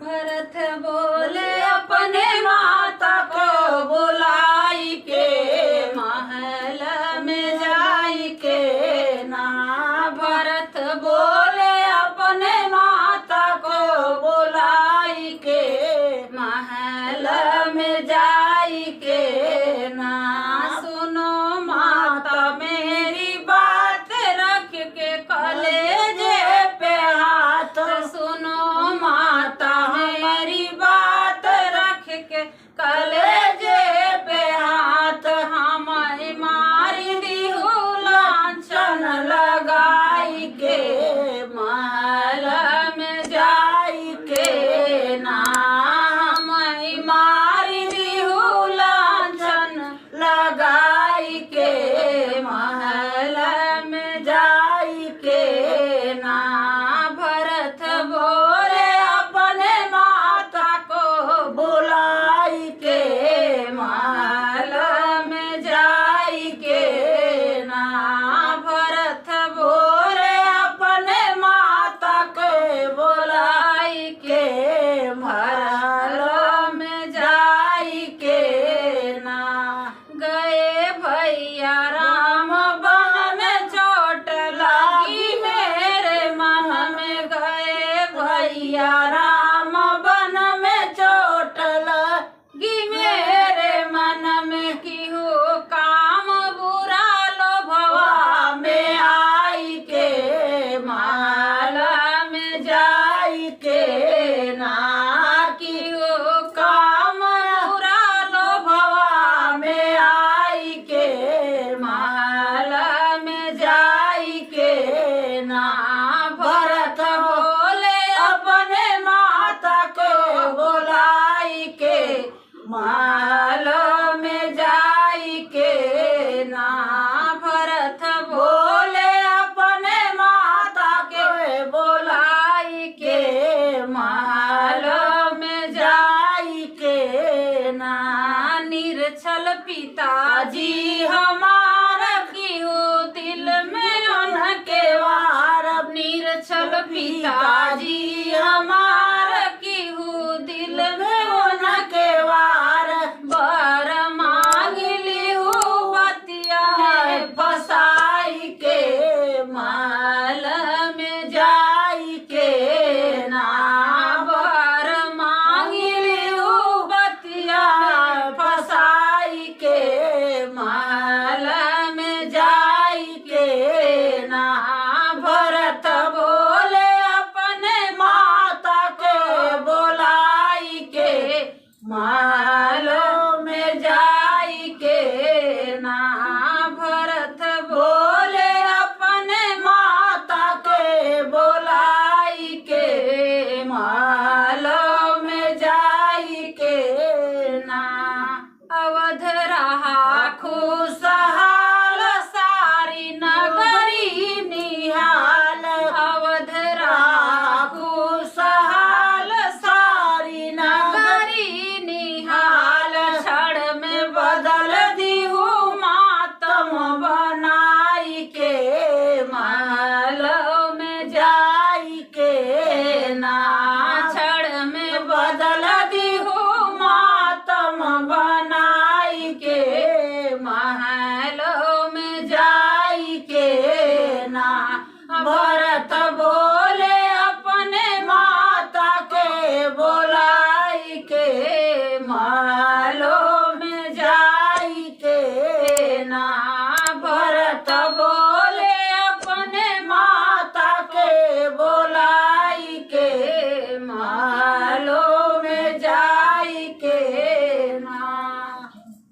भरत बोले अपने माता को बुलाई के, महल में जाई के ना। भरत बोले अपने माता को बुलाई के, महल में जाई के ना। सुनो माता मेरी बात रख के कलेजे पे हाथ, सुनो माता मेरी बात रख के कलेजे पे हाथ। हमें मारी दीहू लांछन लगाई के, महल में जाई के ना। हमें मारी दीहू लांछन लगाई के, महल में जाई के ना। भरत बोले अपने माता को बुलाई के, महल में जाई के ना। भरत बोले अपने माता को बुलाई के, महल में जाई के ना। गए भैया राम बन में चोट लगी मेरे मन में, गए भैया राम बन में चोट लगी मेरे मन में। किहू काम बुरा लोभवा में आई के, महल में जाई के ना। किहू काम बुरा लोभवा में आई के, महल में जाई के ना। भरत बोले अपने माता को बुलाई के, महल में जाई के ना। भरत बोले अपने माता के बुलाई के, महल में जाई के ना। निरछल पिताजी हमारा किहू दिल में उनके वार, निरछल पिताजी हमारा किहू दिल में उनके वार। बर मांग लिहू बतिया है फसाई के, महल में जाई के ना। बर मांग लिहू बतिया है फसाई के, महल में जाई के ना। भरत बोले अपने माता को बुलाई के, महल में जाई के ना। भरत बोले अपने माता के बुलाई के, महल में जाई के ना। अवध रहा खुशहाल सारी नगरी निहाल, अवध रहा खुशहाल सारी नगरी निहाल। क्षण में बदल दीहू मातम बनाई के, महल में जाई के ना। क्षण में बदल दीहू मातम बनाई के, महल में जाई के ना। भरत बोले अपने माता के बुलाई के, महल में जाई के ना। भरत बोले अपने माता के बुलाई के, महल